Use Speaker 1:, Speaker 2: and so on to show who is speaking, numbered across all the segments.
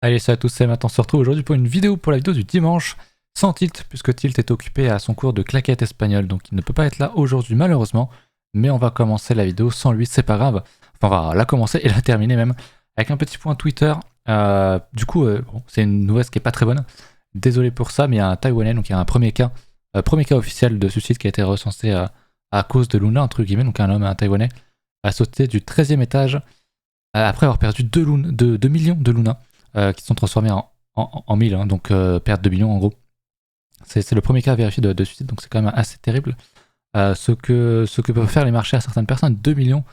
Speaker 1: Allez, salut à tous, c'est Matt, on se retrouve aujourd'hui pour une vidéo pour la vidéo du dimanche, sans Tilt, puisque Tilt est occupé à son cours de claquettes espagnol, donc il ne peut pas être là aujourd'hui malheureusement, mais on va commencer la vidéo sans lui, c'est pas grave. Enfin, on va la commencer et la terminer même, avec un petit point Twitter. Bon, c'est une nouvelle qui est pas très bonne, désolé pour ça, mais il y a un Taïwanais, donc il y a un premier cas officiel de suicide qui a été recensé à cause de Luna, entre guillemets, donc un homme, un Taïwanais, a sauté du 13e étage après avoir perdu 2 millions de Luna. Qui sont transformés en 1000, hein, donc perte de millions en gros. C'est le premier cas vérifié de suicide, donc c'est quand même assez terrible. Ce que peuvent faire les marchés à certaines personnes, 2 millions,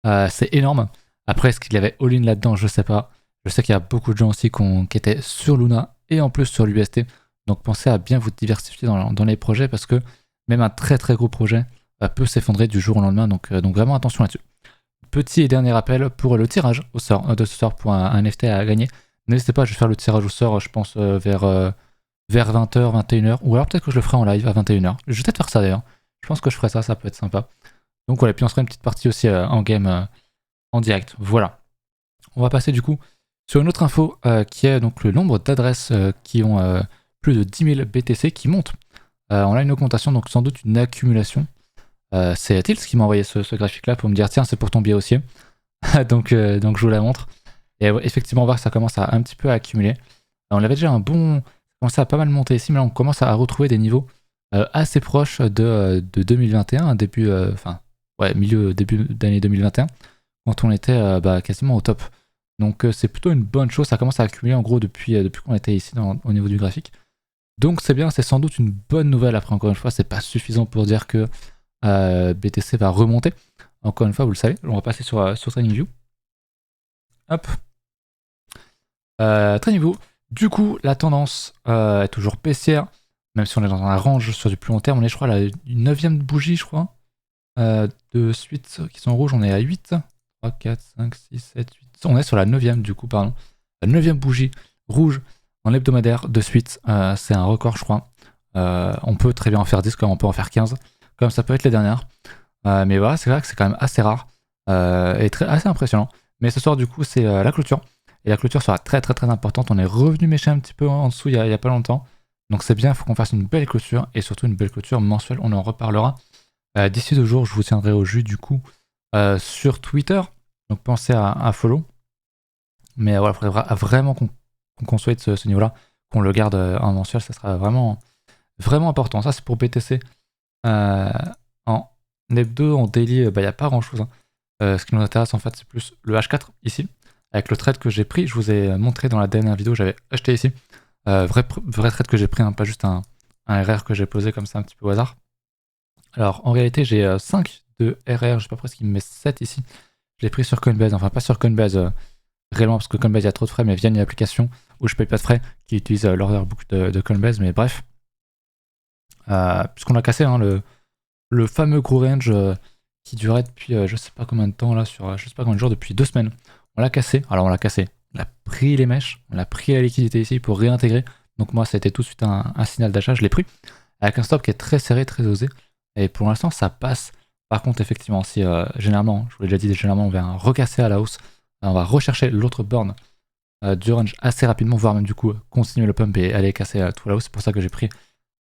Speaker 1: c'est énorme. Après, est-ce qu'il y avait all-in là-dedans? Je sais pas. Je sais qu'il y a beaucoup de gens aussi qui étaient sur Luna et en plus sur l'UST. Donc pensez à bien vous diversifier dans les projets parce que même un très très gros projet peut s'effondrer du jour au lendemain. Donc vraiment attention là-dessus. Petit et dernier rappel pour le tirage au sort de ce soir pour un NFT à gagner. N'hésitez pas, je vais faire le tirage au sort, je pense, vers 20h, 21h. Ou alors peut-être que je le ferai en live à 21h. Je vais peut-être faire ça d'ailleurs. Je pense que je ferai ça, ça peut être sympa. Donc voilà, puis on se fera une petite partie aussi en game, en direct. Voilà. On va passer du coup sur une autre info qui est donc le nombre d'adresses qui ont plus de 10 000 BTC qui montent. On a une augmentation, donc sans doute une accumulation. C'est Tils qui m'a envoyé ce graphique-là pour me dire tiens, c'est pour ton billet haussier. donc je vous la montre. Et effectivement, on voit que ça commence à un petit peu à accumuler. On avait déjà un bon... Ça commençait à pas mal monter ici, mais là on commence à retrouver des niveaux assez proches de 2021, début d'année 2021, quand on était quasiment au top. Donc c'est plutôt une bonne chose, ça commence à accumuler en gros depuis qu'on était ici au niveau du graphique. Donc c'est bien, c'est sans doute une bonne nouvelle. Après, encore une fois, c'est pas suffisant pour dire que BTC va remonter. Encore une fois, vous le savez, on va passer sur TradingView. Hop. TradingView. Du coup, la tendance est toujours baissière, même si on est dans un range sur du plus long terme. On est, je crois, à la 9e bougie, je crois. De suite qui sont rouges, on est à 8. 3, 4, 5, 6, 7, 8. On est sur la 9e, du coup, pardon. La 9e bougie rouge en hebdomadaire de suite. C'est un record, je crois. On peut très bien en faire 10, comme on peut en faire 15, comme ça peut être les dernières. Mais voilà, c'est vrai que c'est quand même assez rare et assez impressionnant. Mais ce soir, du coup, c'est la clôture. Et la clôture sera très très très importante. On est revenu mécher un petit peu en dessous il y a pas longtemps. Donc c'est bien, il faut qu'on fasse une belle clôture et surtout une belle clôture mensuelle. On en reparlera. D'ici 2 jours, je vous tiendrai au jus du coup sur Twitter. Donc pensez à follow. Mais voilà, il faudra vraiment qu'on consolide ce niveau-là, qu'on le garde en mensuel. Ça sera vraiment, vraiment important. Ça, c'est pour BTC. En hebdo, en daily, il n'y a pas grand-chose. Hein. Ce qui nous intéresse en fait, c'est plus le H4 ici. Avec le trade que j'ai pris, je vous ai montré dans la dernière vidéo, j'avais acheté ici. Vrai trade que j'ai pris, hein, pas juste un RR que j'ai posé comme ça un petit peu au hasard. Alors en réalité, j'ai 5 de RR, je sais pas pourquoi il me met 7 ici. Je l'ai pris sur Coinbase, enfin pas sur Coinbase réellement, parce que Coinbase il y a trop de frais, mais via une application où je paye pas de frais, qui utilise l'order book de Coinbase, mais bref. Puisqu'on a cassé hein, le fameux gros range qui durait depuis je sais pas combien de temps là, sur je sais pas combien de jours, depuis 2 semaines. On l'a cassé, alors on l'a cassé, on a pris les mèches, on a pris la liquidité ici pour réintégrer. Donc moi ça a été tout de suite un signal d'achat, je l'ai pris, avec un stop qui est très serré, très osé. Et pour l'instant ça passe. Par contre effectivement, si généralement, je vous l'ai déjà dit, généralement on va recasser à la hausse, on va rechercher l'autre burn du range assez rapidement, voire même du coup continuer le pump et aller casser tout à la hausse. C'est pour ça que j'ai pris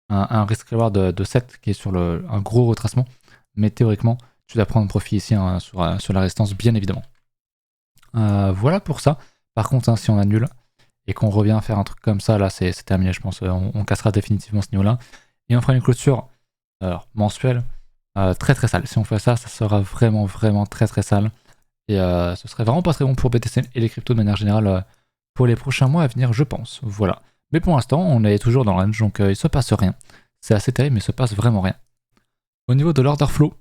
Speaker 1: un risk reward de 7 qui est sur un gros retracement. Mais théoriquement, tu dois prendre profit ici hein, sur la résistance bien évidemment. Voilà pour ça. Par contre, hein, si on annule et qu'on revient faire un truc comme ça, là c'est terminé, je pense. On cassera définitivement ce niveau-là. Et on fera une clôture mensuelle très très sale. Si on fait ça, ça sera vraiment vraiment très très sale. Et ce serait vraiment pas très bon pour BTC et les cryptos de manière générale pour les prochains mois à venir, je pense. Voilà. Mais pour l'instant, on est toujours dans le range, donc il se passe rien. C'est assez terrible, mais il se passe vraiment rien. Au niveau de l'order flow,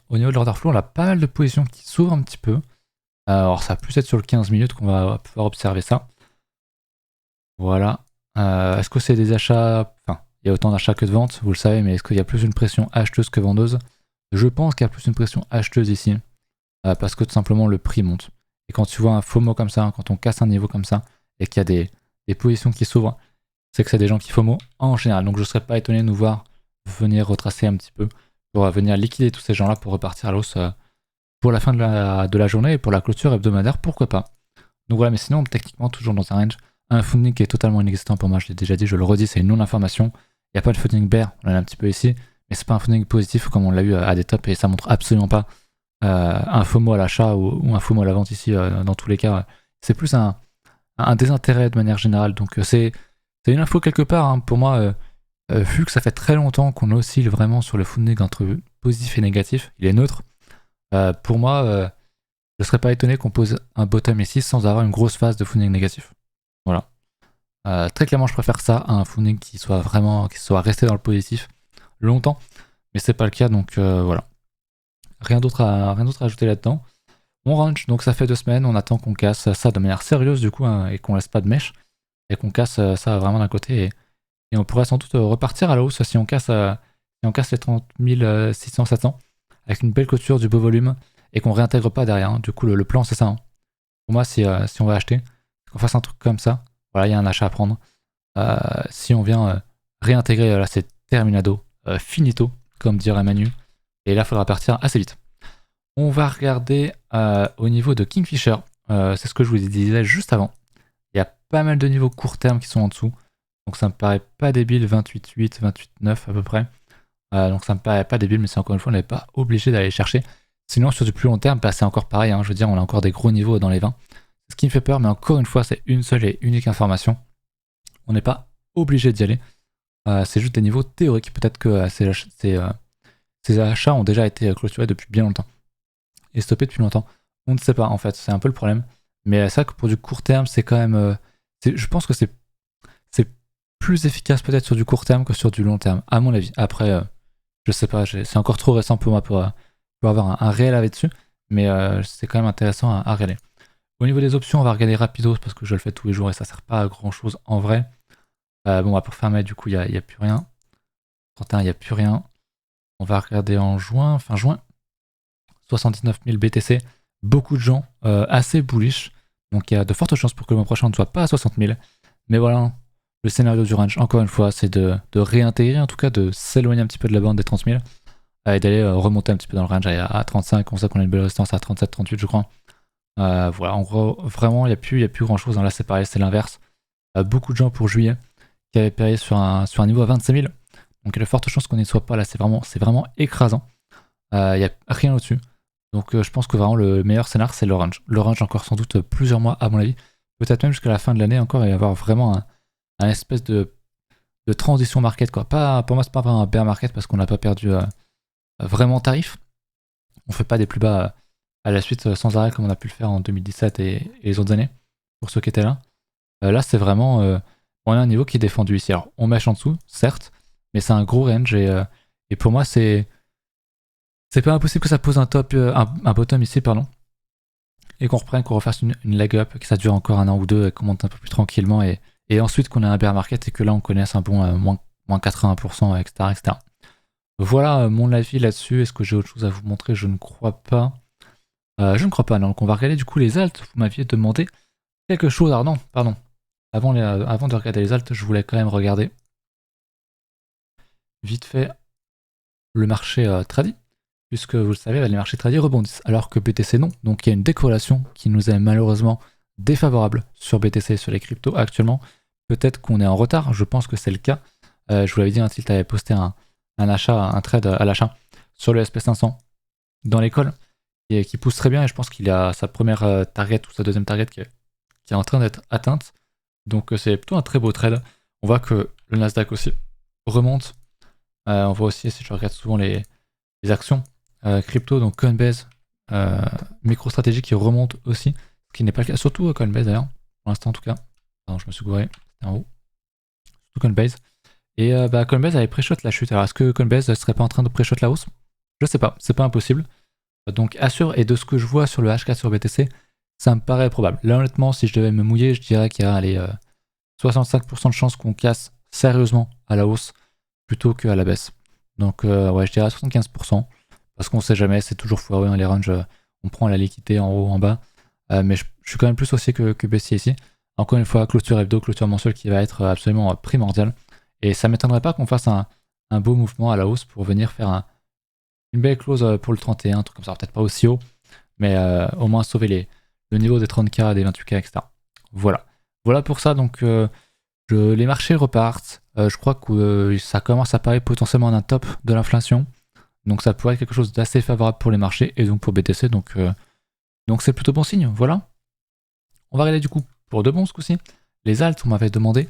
Speaker 1: on a pas mal de positions qui s'ouvrent un petit peu. Alors ça va plus être sur le 15 minutes qu'on va pouvoir observer ça. Voilà. Est-ce que c'est des achats... Enfin, il y a autant d'achats que de ventes, vous le savez, mais est-ce qu'il y a plus une pression acheteuse que vendeuse? Je pense qu'il y a plus une pression acheteuse ici, parce que tout simplement le prix monte. Et quand tu vois un FOMO comme ça, quand on casse un niveau comme ça, et qu'il y a des positions qui s'ouvrent, c'est que c'est des gens qui FOMO en général. Donc je ne serais pas étonné de nous voir venir retracer un petit peu, pour venir liquider tous ces gens-là pour repartir à l'hausse pour la fin de la journée et pour la clôture hebdomadaire, pourquoi pas. Donc voilà, mais sinon, techniquement, toujours dans un range. Un funding qui est totalement inexistant pour moi, je l'ai déjà dit, je le redis, c'est une non-information. Il n'y a pas de funding bear, on en a un petit peu ici, mais c'est pas un funding positif comme on l'a eu à des tops et ça montre absolument pas un FOMO à l'achat ou un FOMO à la vente ici. Dans tous les cas, c'est plus un désintérêt de manière générale. Donc c'est une info quelque part, hein. Pour moi, vu que ça fait très longtemps qu'on oscille vraiment sur le funding entre positif et négatif, il est neutre. Pour moi, je serais pas étonné qu'on pose un bottom ici sans avoir une grosse phase de funding négatif. Voilà. Très clairement, je préfère ça à un funding qui soit resté dans le positif longtemps, mais c'est pas le cas, donc voilà. Rien d'autre à ajouter là-dedans. On range, donc ça fait 2 semaines, on attend qu'on casse ça de manière sérieuse du coup, hein, et qu'on laisse pas de mèche, et qu'on casse ça vraiment d'un côté, et on pourrait sans doute repartir à la hausse si on casse les 30 600-700, avec une belle clôture, du beau volume, et qu'on réintègre pas derrière, hein. Du coup le plan c'est ça, hein. Pour moi si on va acheter, qu'on fasse un truc comme ça, voilà, il y a un achat à prendre. Si on vient réintégrer, là c'est terminado, finito, comme dirait Manu, et là il faudra partir assez vite. On va regarder au niveau de Kingfisher, c'est ce que je vous disais juste avant. Il y a pas mal de niveaux court terme qui sont en dessous, donc ça me paraît pas débile, 28,8, 28,9 à peu près. Donc ça me paraît pas débile, mais c'est encore une fois, on n'est pas obligé d'aller chercher. Sinon sur du plus long terme, bah, c'est encore pareil, hein, je veux dire, on a encore des gros niveaux dans les 20. Ce qui me fait peur, mais encore une fois, c'est une seule et unique information. On n'est pas obligé d'y aller. C'est juste des niveaux théoriques. Peut-être que ces achats ont déjà été clôturés depuis bien longtemps et stoppés depuis longtemps. On ne sait pas en fait, c'est un peu le problème. Mais c'est vrai que pour du court terme, c'est quand même. Je pense que c'est plus efficace peut-être sur du court terme que sur du long terme, à mon avis. Après, je sais pas, c'est encore trop récent pour moi pour avoir un réel avis dessus, mais c'est quand même intéressant à regarder. Au niveau des options, on va regarder rapidos parce que je le fais tous les jours et ça sert pas à grand chose en vrai. Bon, pour fermer, du coup, il n'y a plus rien. 31, il n'y a plus rien. On va regarder en juin, fin juin. 79 000 BTC. Beaucoup de gens assez bullish. Donc il y a de fortes chances pour que le mois prochain ne soit pas à 60 000. Mais voilà, le scénario du range, encore une fois, c'est de réintégrer, en tout cas de s'éloigner un petit peu de la bande des 30 000 et d'aller remonter un petit peu dans le range à 35. On sait qu'on a une belle résistance à 37, 38, je crois. Voilà, en gros, vraiment, il n'y a plus grand chose. Là, c'est pareil, c'est l'inverse. Beaucoup de gens pour juillet qui avaient parié sur un niveau à 25 000. Donc il y a de fortes chances qu'on n'y soit pas là, c'est vraiment écrasant. Il n'y a rien au-dessus. Donc je pense que vraiment le meilleur scénar c'est l'orange. L'orange encore sans doute plusieurs mois à mon avis. Peut-être même jusqu'à la fin de l'année encore et avoir vraiment un espèce de transition market quoi. Pour moi c'est pas vraiment un bear market parce qu'on n'a pas perdu vraiment tarif. On fait pas des plus bas à la suite sans arrêt comme on a pu le faire en 2017 et les autres années pour ceux qui étaient là. Là c'est vraiment on a un niveau qui est défendu ici. Alors on mèche en dessous certes, mais c'est un gros range et pour moi c'est pas impossible que ça pose un bottom ici, pardon, et qu'on refasse une leg up, que ça dure encore un an ou deux, et qu'on monte un peu plus tranquillement, et ensuite qu'on ait un bear market et que là on connaisse un bon moins 80%, etc., etc. Voilà mon avis là-dessus. Est-ce que j'ai autre chose à vous montrer? Je ne crois pas. Je ne crois pas, non. Donc on va regarder du coup les alts. Vous m'aviez demandé quelque chose. Alors non, pardon. Avant de regarder les alts, je voulais quand même regarder vite fait le marché tradi. Puisque vous le savez, les marchés tradis rebondissent, alors que BTC non. Donc il y a une décorrélation qui nous est malheureusement défavorable sur BTC et sur les cryptos actuellement. Peut-être qu'on est en retard, je pense que c'est le cas. Je vous l'avais dit, un tilt avait posté un trade à l'achat sur le SP500 dans l'école, et qui pousse très bien, et je pense qu'il a sa première target ou sa deuxième target qui est en train d'être atteinte. Donc c'est plutôt un très beau trade. On voit que le Nasdaq aussi remonte. On voit aussi, si je regarde souvent les actions, crypto, donc Coinbase, MicroStrategy qui remonte aussi, ce qui n'est pas le cas, surtout Coinbase d'ailleurs, pour l'instant en tout cas. Pardon, je me suis gouré, c'était en haut. Surtout Coinbase. Et Coinbase avait pré-shot la chute. Alors est-ce que Coinbase serait pas en train de pré-shot la hausse? Je sais pas, c'est pas impossible. Donc assure, et de ce que je vois sur le H4 sur BTC, ça me paraît probable. Là honnêtement, si je devais me mouiller, je dirais qu'il y a 65% de chances qu'on casse sérieusement à la hausse plutôt qu'à la baisse. Donc ouais, je dirais 75%. Parce qu'on sait jamais, c'est toujours foireux, hein, les ranges, on prend la liquidité en haut, en bas. Mais je suis quand même plus haussier que baissier ici. Encore une fois, clôture hebdo, clôture mensuelle qui va être absolument primordiale. Et ça m'étonnerait pas qu'on fasse un beau mouvement à la hausse pour venir faire une belle close pour le 31, un truc comme ça. Peut-être pas aussi haut, mais au moins sauver le niveau des 30K, des 28K, etc. Voilà. Voilà pour ça, donc les marchés repartent. Je crois que ça commence à parler potentiellement d'un top de l'inflation. Donc ça pourrait être quelque chose d'assez favorable pour les marchés et donc pour BTC. Donc c'est plutôt bon signe. Voilà. On va regarder du coup pour de bon ce coup-ci. Les alts, on m'avait demandé.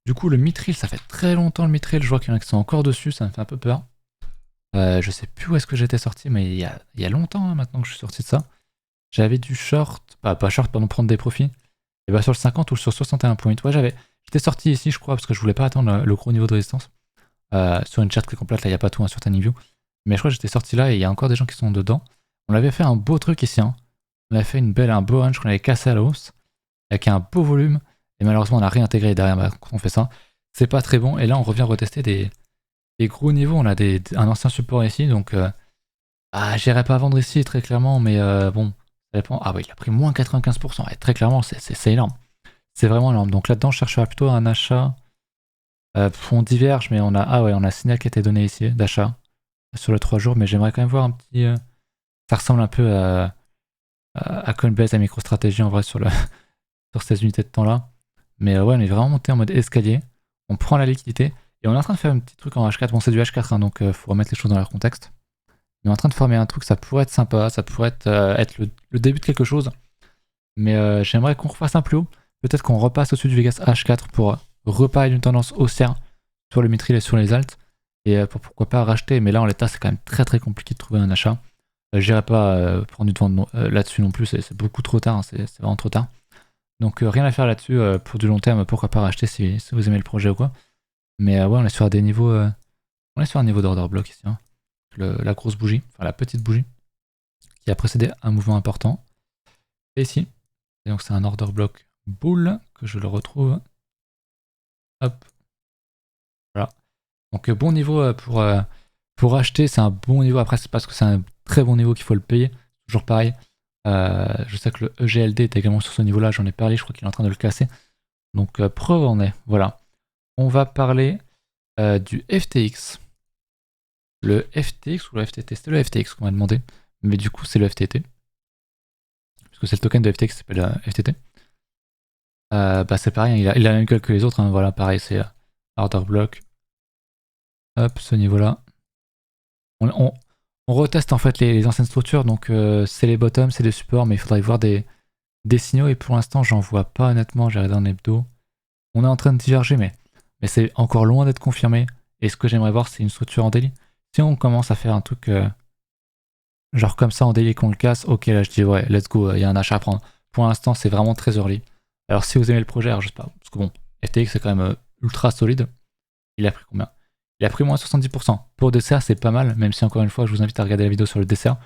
Speaker 1: Du coup, le Mithril, ça fait très longtemps le Mithril. Je vois qu'il y en a qui sont encore dessus. Ça me fait un peu peur. Je sais plus où est-ce que j'étais sorti, mais il y a longtemps hein, maintenant que je suis sorti de ça. J'avais du short, pas short, pardon, prendre des profits. Et bah sur le 50 ou sur 61 points. Ouais, j'étais sorti ici, je crois, parce que je voulais pas attendre le gros niveau de résistance. Sur une charte très complète, là, il n'y a pas tout hein, sur TradingView. Mais je crois que j'étais sorti là et il y a encore des gens qui sont dedans. On avait fait un beau truc ici. Hein. On avait fait un beau range qu'on avait cassé à la hausse, avec un beau volume. Et malheureusement, on a réintégré derrière quand on fait ça. C'est pas très bon. Et là, on revient retester des gros niveaux. On a un ancien support ici, donc j'irai pas vendre ici très clairement, mais bon, ça dépend. Ah oui, il a pris moins 95%. Ouais, très clairement, c'est énorme. C'est vraiment énorme. Donc là-dedans, je chercherai plutôt un achat. On diverge, mais on a un signal qui a été donné ici d'achat sur les 3 jours, mais j'aimerais quand même voir un petit. Ça ressemble un peu à Coinbase, à MicroStrategy en vrai sur ces unités de temps là. Mais ouais, on est vraiment monté en mode escalier. On prend la liquidité et on est en train de faire un petit truc en H4. Bon, c'est du H4, hein, donc faut remettre les choses dans leur contexte. On est en train de former un truc, ça pourrait être sympa, ça pourrait être le début de quelque chose. Mais j'aimerais qu'on refasse un plus haut. Peut-être qu'on repasse au-dessus du Vegas H4 pour reparler d'une tendance haussière sur le Mithril et sur les alts. Et pourquoi pas racheter. Mais là, en l'état, c'est quand même très très compliqué de trouver un achat. J'irai pas prendre du temps là-dessus non plus, c'est beaucoup trop tard, hein, c'est vraiment trop tard. Donc rien à faire là-dessus pour du long terme, pourquoi pas racheter si vous aimez le projet ou quoi. Mais ouais, on est sur des niveaux. On est sur un niveau d'order block ici. Hein. La grosse bougie, enfin la petite bougie, qui a précédé un mouvement important. Et ici. Et donc c'est un order block bull que je le retrouve. Hop. Voilà. Donc bon niveau pour acheter, c'est un bon niveau. Après, c'est parce que c'est un très bon niveau qu'il faut le payer. Toujours pareil. Je sais que le EGLD est également sur ce niveau-là. J'en ai parlé. Je crois qu'il est en train de le casser. Donc preuve en est. Voilà. On va parler du FTX. Le FTX ou le FTT? C'était le FTX qu'on m'a demandé. Mais du coup, c'est le FTT. Puisque c'est le token de FTX qui s'appelle FTT. Bah c'est pareil. Il a la même gueule que les autres. Hein. Voilà, pareil. C'est order block. Hop, ce niveau-là. On reteste en fait les anciennes structures, donc c'est les bottoms, c'est les supports, mais il faudrait voir des signaux, et pour l'instant j'en vois pas honnêtement, j'ai regardé en hebdo. On est en train de diverger, mais c'est encore loin d'être confirmé, et ce que j'aimerais voir c'est une structure en daily. Si on commence à faire un truc genre comme ça en daily qu'on le casse, ok là je dis ouais, let's go, il y a un achat à prendre. Pour l'instant c'est vraiment très early. Alors si vous aimez le projet, alors je sais pas, parce que bon, FTX c'est quand même ultra solide. Il a pris combien? Il a pris moins 70%. Pour DCA, c'est pas mal, même si encore une fois, je vous invite à regarder la vidéo sur le DCA.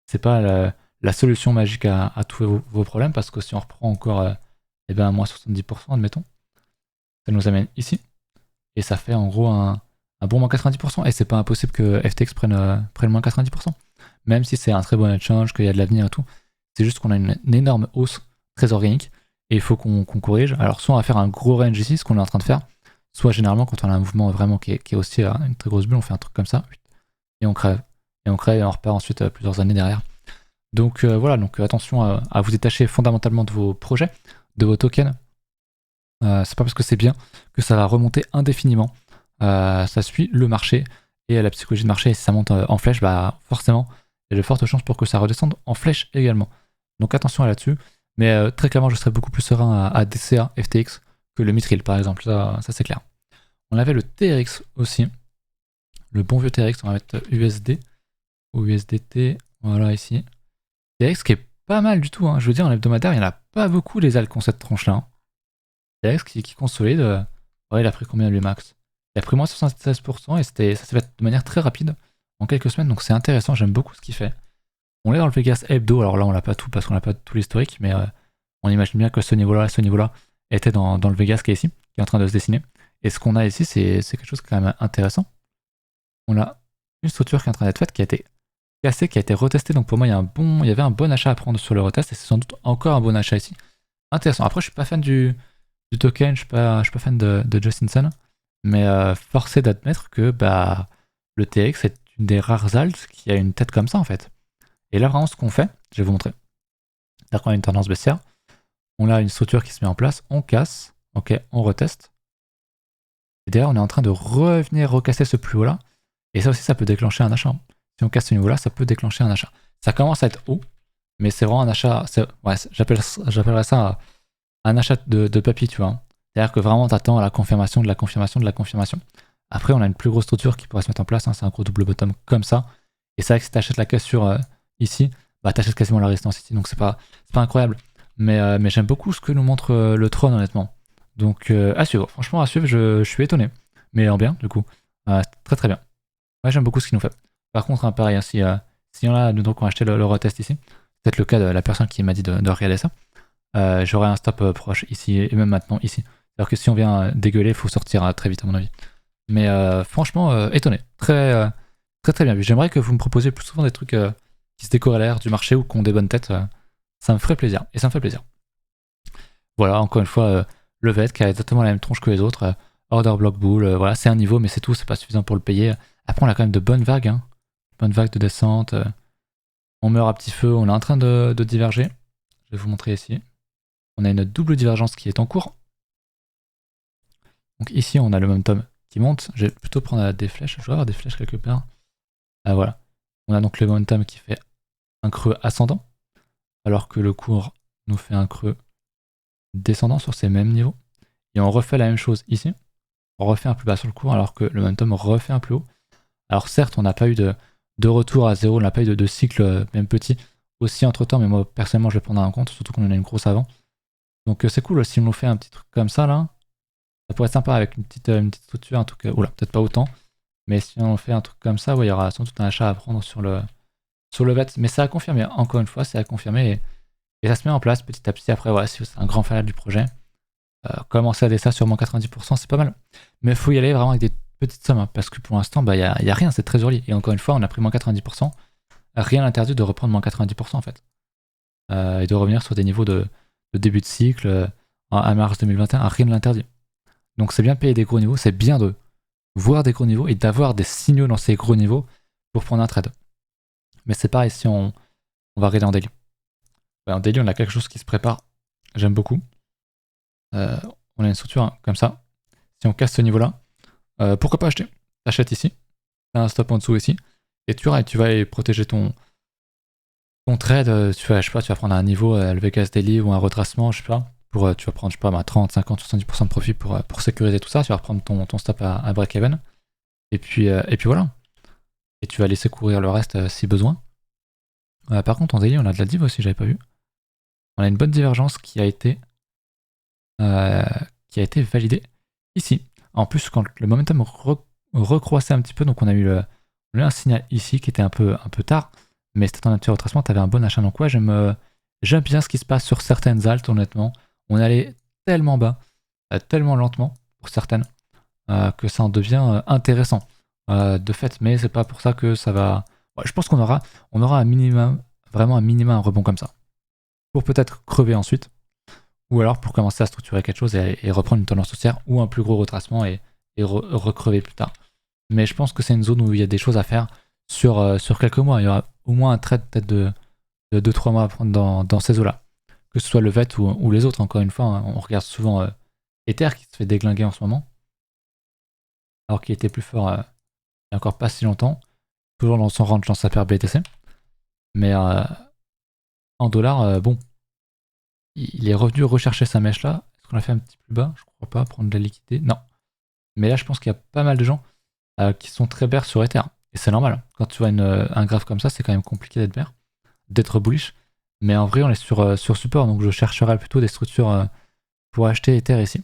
Speaker 1: C'est pas la solution magique à tous vos problèmes, parce que si on reprend encore moins 70%, admettons, ça nous amène ici. Et ça fait en gros un bon moins 90%. Et c'est pas impossible que FTX prenne moins 90%. Même si c'est un très bon exchange, qu'il y a de l'avenir et tout. C'est juste qu'on a une énorme hausse très organique. Et il faut qu'on corrige. Alors soit on va faire un gros range ici, ce qu'on est en train de faire. Soit généralement quand on a un mouvement vraiment qui est aussi une très grosse bulle, on fait un truc comme ça, et on crève. Et on repart ensuite plusieurs années derrière. Donc voilà, donc attention à vous détacher fondamentalement de vos projets, de vos tokens. C'est pas parce que c'est bien que ça va remonter indéfiniment. Ça suit le marché et la psychologie de marché. Et si ça monte en flèche, bah forcément, il y a de fortes chances pour que ça redescende en flèche également. Donc attention là-dessus. Mais très clairement, je serais beaucoup plus serein à DCA, FTX, que le Mithril par exemple, ça c'est clair. On avait le TRX aussi, le bon vieux TRX, on va mettre USD ou USDT, voilà ici. TRX qui est pas mal du tout, hein. Je veux dire en hebdomadaire, il n'y en a pas beaucoup les alcons cette tranche là. Hein. TRX qui consolide, ouais, il a pris combien lui max? Il a pris moins 76% et ça s'est fait de manière très rapide en quelques semaines, donc c'est intéressant, j'aime beaucoup ce qu'il fait. On est dans le Vegas hebdo, alors là on l'a pas tout parce qu'on n'a pas tout l'historique, mais on imagine bien que ce niveau-là était dans le Vegas qui est ici, qui est en train de se dessiner. Et ce qu'on a ici, c'est quelque chose quand même intéressant. On a une structure qui est en train d'être faite, qui a été cassée, qui a été retestée. Donc pour moi, il y avait un bon achat à prendre sur le retest, et c'est sans doute encore un bon achat ici. Intéressant. Après, je suis pas fan du token, je suis pas fan de Justinson, mais forcé d'admettre que le TX est une des rares alts qui a une tête comme ça en fait. Et là, vraiment, ce qu'on fait, je vais vous montrer. C'est-à-dire qu'on a une tendance baissière, on a une structure qui se met en place, on casse, ok, on reteste. Et derrière, on est en train de revenir recasser ce plus haut là. Et ça aussi, ça peut déclencher un achat. Si on casse ce niveau là, ça peut déclencher un achat. Ça commence à être haut, mais c'est vraiment un achat. Ouais, j'appellerais ça un achat de papy, tu vois. C'est-à-dire que vraiment, t'attends la confirmation de la confirmation de la confirmation. Après, on a une plus grosse structure qui pourrait se mettre en place. Hein, c'est un gros double bottom comme ça. Et c'est vrai que si t'achètes la cassure ici, bah t'achètes quasiment la résistance ici. Donc c'est pas incroyable. Mais j'aime beaucoup ce que nous montre le trône, honnêtement. Donc à suivre. Franchement, à suivre, je suis étonné. Mais en bien, du coup. Très très bien. Ouais, j'aime beaucoup ce qu'il nous fait. Par contre, hein, pareil, hein, si y en a d'autres qui ont acheté le retest ici, peut-être le cas de la personne qui m'a dit de regarder ça, j'aurai un stop proche ici et même maintenant ici. Alors que si on vient dégueuler, il faut sortir très vite à mon avis. Mais franchement, étonné. Très très bien vu. J'aimerais que vous me proposiez plus souvent des trucs qui se décorrélèrent du marché ou qui ont des bonnes têtes. Ça me ferait plaisir. Et ça me fait plaisir. Voilà, encore une fois, le VET qui a exactement la même tronche que les autres. Order block bull, voilà, c'est un niveau, mais c'est tout, c'est pas suffisant pour le payer. Après, on a quand même de bonnes vagues, hein. Bonnes vagues de descente. On meurt à petit feu, on est en train de diverger. Je vais vous montrer ici. On a une double divergence qui est en cours. Donc ici, on a le momentum qui monte. Je vais plutôt prendre des flèches. Je vais avoir des flèches quelque part. Voilà. On a donc le momentum qui fait un creux ascendant, alors que le cours nous fait un creux descendant sur ces mêmes niveaux. Et on refait la même chose ici. On refait un plus bas sur le cours, alors que le momentum refait un plus haut. Alors certes, on n'a pas eu de retour à zéro, on n'a pas eu de cycle, même petit, aussi entre temps, mais moi personnellement je vais prendre en compte, surtout qu'on en a une grosse avant. Donc c'est cool, si on nous fait un petit truc comme ça là, ça pourrait être sympa avec une petite structure, un truc, oula, peut-être pas autant, mais si on fait un truc comme ça, ouais, il y aura sans doute un achat à prendre sur le VET, mais ça a confirmé, encore une fois, c'est à confirmer, et ça se met en place petit à petit. Après, voilà, si c'est un grand fan du projet, commencer à descendre sur moins 90%, c'est pas mal, mais il faut y aller vraiment avec des petites sommes, hein, parce que pour l'instant, bah, y a rien, c'est très early, et encore une fois, on a pris moins 90%, rien n'interdit de reprendre moins 90% en fait, et de revenir sur des niveaux de début de cycle à mars 2021, rien ne l'interdit. Donc c'est bien de payer des gros niveaux, c'est bien de voir des gros niveaux et d'avoir des signaux dans ces gros niveaux pour prendre un trade. Mais c'est pareil si on va regarder en daily. Ouais, en daily, on a quelque chose qui se prépare, j'aime beaucoup. On a une structure hein, comme ça. Si on casse ce niveau-là, pourquoi pas acheter? T'achètes ici, t'as un stop en dessous ici, et tu vas aller protéger ton trade. Tu vas prendre un niveau, le Vegas Daily ou un retracement, je sais pas. Tu vas prendre, je sais pas, 30, 50, 70% de profit pour sécuriser tout ça. Tu vas reprendre ton stop à break-even. Et puis voilà. Et tu vas laisser courir le reste si besoin. Par contre, en daily, on a de la div aussi, j'avais pas vu. On a une bonne divergence qui a été validée ici. En plus, quand le momentum recroissait un petit peu, donc on a eu un signal ici qui était un peu tard, mais c'était en nature retracement, tu avais un bon achat. Donc ouais, j'aime bien ce qui se passe sur certaines altes, honnêtement. On allait tellement bas, tellement lentement pour certaines, que ça en devient intéressant de fait, mais c'est pas pour ça que ça va. Ouais, je pense qu'on aura un minimum, vraiment un minimum un rebond comme ça. Pour peut-être crever ensuite, ou alors pour commencer à structurer quelque chose et reprendre une tendance haussière ou un plus gros retracement et recrever plus tard. Mais je pense que c'est une zone où il y a des choses à faire sur quelques mois. Il y aura au moins un trade peut-être de 2-3 mois à prendre dans ces eaux-là. Que ce soit le VET ou les autres, encore une fois, hein, on regarde souvent Ether qui se fait déglinguer en ce moment, alors qu'il était plus fort il n'y a encore pas si longtemps, toujours dans son range dans sa paire BTC. Mais en dollars, bon, il est revenu rechercher sa mèche là. Est-ce qu'on l'a fait un petit peu plus bas? Je crois pas, prendre de la liquidité. Non. Mais là, je pense qu'il y a pas mal de gens qui sont très bears sur Ether. Et c'est normal. Quand tu vois un graphe comme ça, c'est quand même compliqué d'être bear, d'être bullish. Mais en vrai, on est sur support, donc je chercherai plutôt des structures pour acheter Ether ici.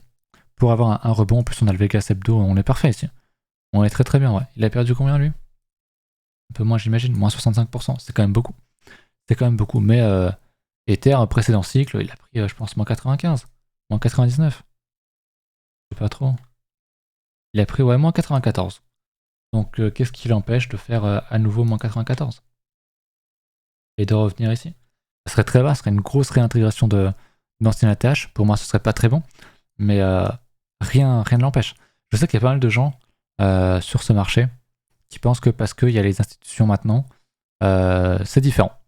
Speaker 1: Pour avoir un rebond, en plus on a le Vegas Hebdo, on est parfait ici. On est très très bien, ouais. Il a perdu combien lui? Un peu moins j'imagine, moins 65%, c'est quand même beaucoup. C'est quand même beaucoup, mais Ether, précédent cycle, il a pris je pense moins 95, moins 99. Je sais pas trop. Il a pris ouais, moins 94. Donc qu'est-ce qui l'empêche de faire à nouveau moins 94? Et de revenir ici? Ça serait très bas, ce serait une grosse réintégration d'ancien ATH. Pour moi, ce serait pas très bon, mais rien ne l'empêche. Je sais qu'il y a pas mal de gens sur ce marché qui pensent que parce qu'il y a les institutions maintenant, c'est différent.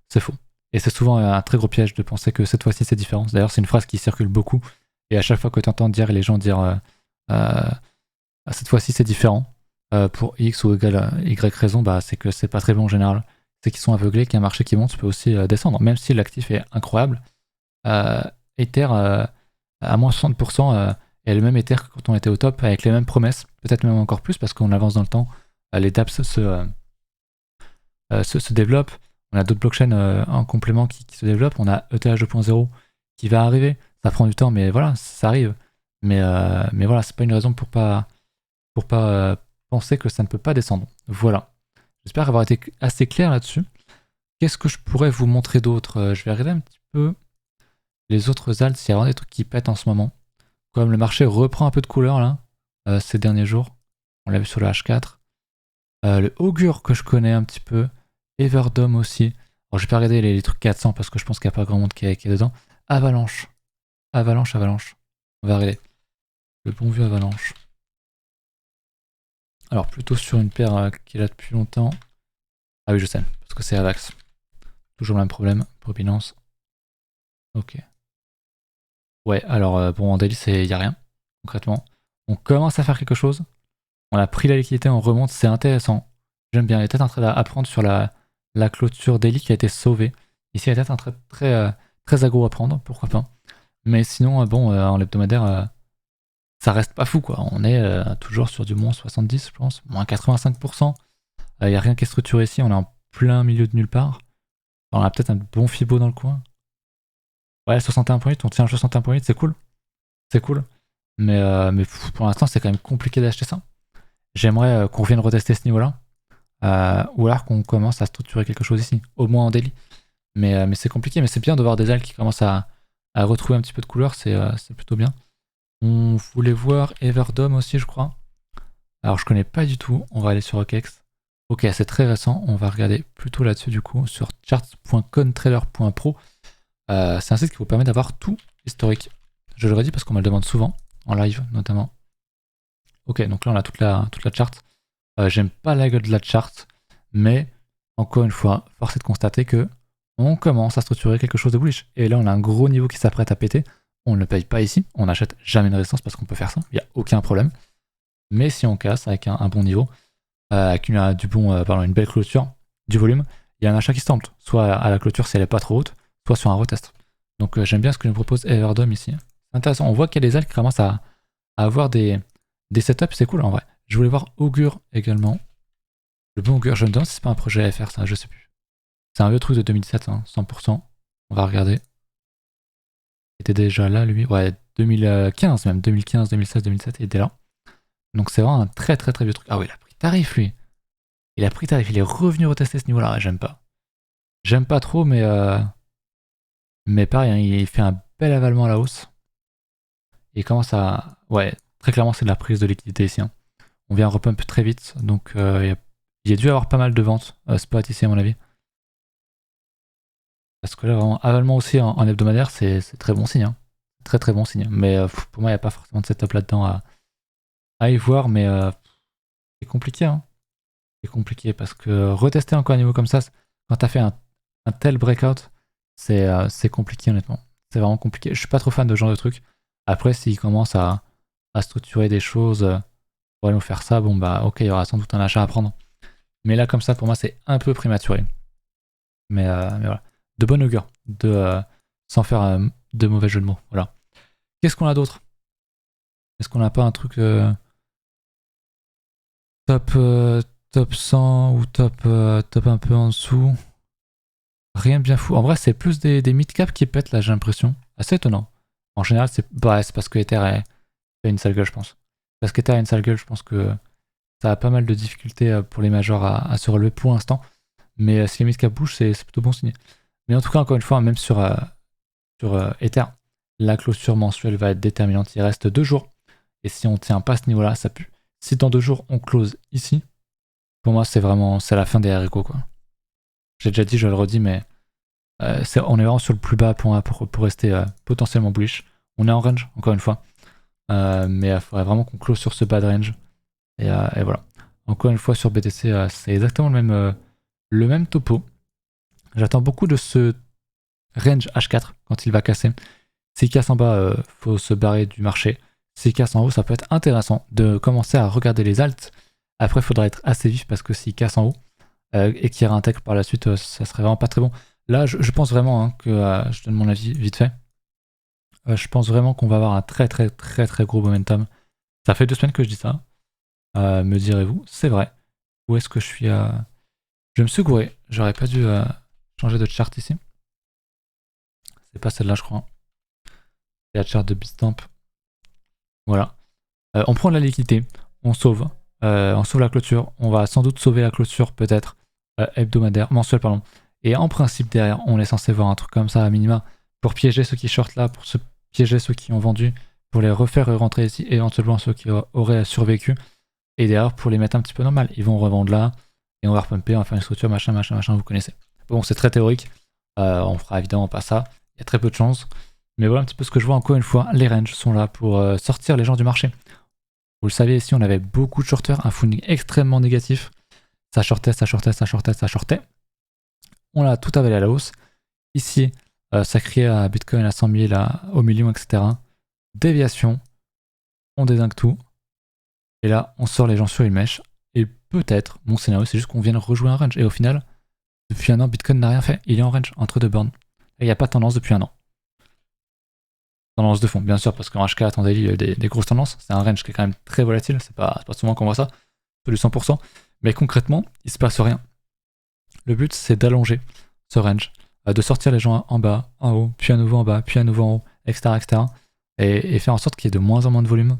Speaker 1: C'est faux. Et c'est souvent un très gros piège de penser que cette fois-ci c'est différent. D'ailleurs, c'est une phrase qui circule beaucoup. Et à chaque fois que tu entends dire les gens dire cette fois-ci c'est différent, pour X ou Y raison, bah, c'est que c'est pas très bon en général. C'est qu'ils sont aveuglés, qu'un marché qui monte peut aussi descendre. Même si l'actif est incroyable, Ether à moins 60%, et le même Ether que quand on était au top, avec les mêmes promesses, peut-être même encore plus, parce qu'on avance dans le temps, les dApps se développent, on a d'autres blockchains en complément qui se développent, on a ETH 2.0 qui va arriver, ça prend du temps, mais voilà, ça arrive. Mais voilà, c'est pas une raison pour pas penser que ça ne peut pas descendre. Voilà. J'espère avoir été assez clair là-dessus. Qu'est-ce que je pourrais vous montrer d'autre? Je vais regarder un petit peu les autres alts, s'il y a vraiment des trucs qui pètent en ce moment. Comme le marché reprend un peu de couleur là, ces derniers jours. On l'a vu sur le H4. Le Augure que je connais un petit peu. Everdome aussi. Alors je vais pas regarder les trucs 400 parce que je pense qu'il n'y a pas grand monde qui est dedans. Avalanche. Avalanche. On va regarder. Le bon vieux Avalanche. Alors plutôt sur une paire qui est là depuis longtemps. Ah oui, je sais, parce que c'est Avax. Toujours le même problème pour Binance. Ok. Ouais, alors bon, en daily, il n'y a rien, concrètement. On commence à faire quelque chose. On a pris la liquidité, on remonte, c'est intéressant. J'aime bien. Il y a peut-être un trait à prendre sur la clôture daily qui a été sauvée. Ici, il y a peut-être un trait très aggro à prendre, pourquoi pas. Mais sinon, bon, en hebdomadaire, ça reste pas fou, quoi. On est toujours sur du moins 70, je pense, moins 85%. Il n'y a rien qui est structuré ici, on est en plein milieu de nulle part. On a peut-être un bon Fibo dans le coin. Ouais, 61.8, on tient le 61.8, c'est cool. C'est cool. Mais pour l'instant, c'est quand même compliqué d'acheter ça. J'aimerais qu'on vienne retester ce niveau-là. Ou alors qu'on commence à structurer quelque chose ici, au moins en daily. Mais c'est compliqué, mais c'est bien de voir des ailes qui commencent à retrouver un petit peu de couleur, c'est plutôt bien. On voulait voir Everdome aussi, je crois. Alors je connais pas du tout, on va aller sur OKEx. Ok, c'est très récent, on va regarder plutôt là-dessus du coup, sur charts.contrailer.pro. C'est un site qui vous permet d'avoir tout historique. Je le redis parce qu'on me le demande souvent, en live notamment. Ok, donc là on a toute la chart. J'aime pas la gueule de la chart, mais encore une fois, force est de constater que on commence à structurer quelque chose de bullish. Et là on a un gros niveau qui s'apprête à péter. On ne le paye pas ici, on n'achète jamais une résistance parce qu'on peut faire ça, il n'y a aucun problème. Mais si on casse avec un bon niveau, avec une belle clôture, du volume, il y a un achat qui se tente, soit à la clôture si elle est pas trop haute, soit sur un retest. Donc j'aime bien ce que nous propose Everdome ici. C'est intéressant, on voit qu'il y a des ailes qui commencent à avoir des setups, c'est cool en vrai. Je voulais voir Augure également. Le bon Augure, je me demande si c'est pas un projet AFR ça, je sais plus. C'est un vieux truc de 2017, hein, 100%. On va regarder. Il était déjà là lui, ouais, 2015 même, 2015, 2016, 2017, il était là. Donc c'est vraiment un très vieux truc. Ah oui, il a pris tarif lui. Il a pris tarif, il est revenu retester ce niveau-là, j'aime pas. J'aime pas trop, mais pareil, hein, il fait un bel avalement à la hausse. Il commence à... Ouais, très clairement c'est de la prise de liquidité ici. Hein. On vient repump très vite, donc il y a dû avoir pas mal de ventes spot ici à mon avis. Parce que là, vraiment, avalement aussi en hebdomadaire, c'est très bon signe. Hein. Très bon signe. Mais pour moi, il n'y a pas forcément de setup là-dedans à y voir, mais c'est compliqué. Hein. C'est compliqué parce que retester encore un niveau comme ça, quand tu as fait un tel breakout, c'est compliqué honnêtement. C'est vraiment compliqué. Je suis pas trop fan de ce genre de truc. Après, s'ils commencent à structurer des choses pour nous faire ça, bon bah ok, il y aura sans doute un achat à prendre. Mais là, comme ça, pour moi, c'est un peu prématuré. Mais voilà. De bonne augure. Sans faire de mauvais jeu de mots. Voilà. Qu'est-ce qu'on a d'autre? Est-ce qu'on n'a pas un truc top 100 ou top un peu en dessous? Rien de bien fou. En vrai, c'est plus des mid-cap qui pètent là, j'ai l'impression. Assez étonnant. En général, c'est parce que Ether a une sale gueule, je pense. Parce qu'Ether a une sale gueule, je pense que ça a pas mal de difficultés pour les majors à se relever pour l'instant. Mais si les mid-cap bougent, c'est plutôt bon signe. Mais en tout cas, encore une fois, même sur Ether, la clôture mensuelle va être déterminante. Il reste 2 jours. Et si on tient pas ce niveau-là, ça pue. Si dans 2 jours, on close ici, pour moi, c'est la fin des haricots, quoi. J'ai déjà dit, je le redis, mais on est vraiment sur le plus bas pour rester potentiellement bullish. On est en range, encore une fois. Mais il faudrait vraiment qu'on close sur ce bas de range. Et voilà. Encore une fois, sur BTC, c'est exactement le même topo. J'attends beaucoup de ce range H4 quand il va casser. S'il casse en bas, faut se barrer du marché. S'il casse en haut, ça peut être intéressant de commencer à regarder les alts. Après, il faudra être assez vif parce que s'il casse en haut et qu'il réintègre par la suite, ça serait vraiment pas très bon. Là, je pense vraiment que, je donne mon avis vite fait, je pense vraiment qu'on va avoir un très gros momentum. Ça fait 2 semaines que je dis ça, me direz-vous, c'est vrai. Où est-ce que je suis Je me suis gouré, j'aurais pas dû changer de chart ici. C'est pas celle-là, je crois. C'est la chart de Bitstamp. Voilà. On prend de la liquidité, on sauve la clôture. On va sans doute sauver la clôture, peut-être hebdomadaire, mensuelle, pardon. Et en principe, derrière, on est censé voir un truc comme ça à minima pour piéger ceux qui shortent là, pour se piéger ceux qui ont vendu, pour les refaire rentrer ici, éventuellement ceux qui auraient survécu. Et derrière, pour les mettre un petit peu normal, ils vont revendre là, et on va repumper, on va faire une structure, machin, vous connaissez. Bon, c'est très théorique, on fera évidemment pas ça, il y a très peu de chances. Mais voilà un petit peu ce que je vois encore une fois, les ranges sont là pour sortir les gens du marché. Vous le savez, ici on avait beaucoup de shorters, un funding extrêmement négatif. Ça shortait. On l'a tout avalé à la hausse. Ici, ça criait à Bitcoin à 100 000, au million, etc. Déviation, on dézingue tout. Et là, on sort les gens sur une mèche. Et peut-être, mon scénario, c'est juste qu'on vienne rejouer un range. Et au final, depuis un an, Bitcoin n'a rien fait. Il est en range entre deux burns. Et il n'y a pas de tendance depuis un an. Tendance de fond, bien sûr, parce qu'en H4, en daily, il y a des grosses tendances. C'est un range qui est quand même très volatile. C'est pas souvent qu'on voit ça. Sur du 100%. Mais concrètement, il se passe rien. Le but, c'est d'allonger ce range, de sortir les gens en bas, en haut, puis à nouveau en bas, puis à nouveau en haut, etc. Et faire en sorte qu'il y ait de moins en moins de volume,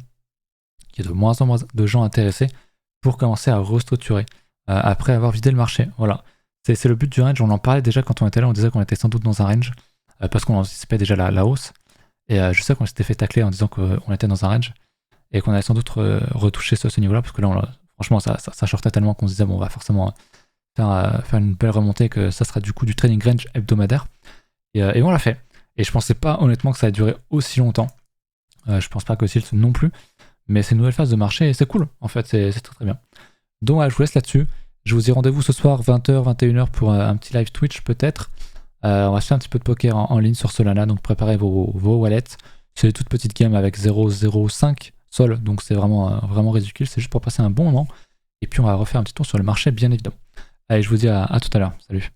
Speaker 1: qu'il y ait de moins en moins de gens intéressés pour commencer à restructurer après avoir vidé le marché. Voilà. C'est le but du range. On en parlait déjà quand on était là, on disait qu'on était sans doute dans un range parce qu'on anticipait déjà la hausse. Et je sais qu'on s'était fait tacler en disant qu'on était dans un range et qu'on allait sans doute retoucher ce niveau-là parce que là, franchement, ça shortait tellement qu'on se disait, bon, on va forcément faire une belle remontée, que ça sera du coup du trading range hebdomadaire. Et on l'a fait. Et je pensais pas honnêtement que ça allait durer aussi longtemps. Je pense pas que Silt non plus. Mais c'est une nouvelle phase de marché et c'est cool. En fait, c'est très bien. Donc je vous laisse là-dessus. Je vous dis rendez-vous ce soir 20h, 21h pour un petit live Twitch peut-être. On va se faire un petit peu de poker en ligne sur Solana. Donc préparez vos wallets. C'est une toute petite game avec 0,05 sol. Donc c'est vraiment ridicule. C'est juste pour passer un bon moment. Et puis on va refaire un petit tour sur le marché bien évidemment. Allez, je vous dis à tout à l'heure. Salut.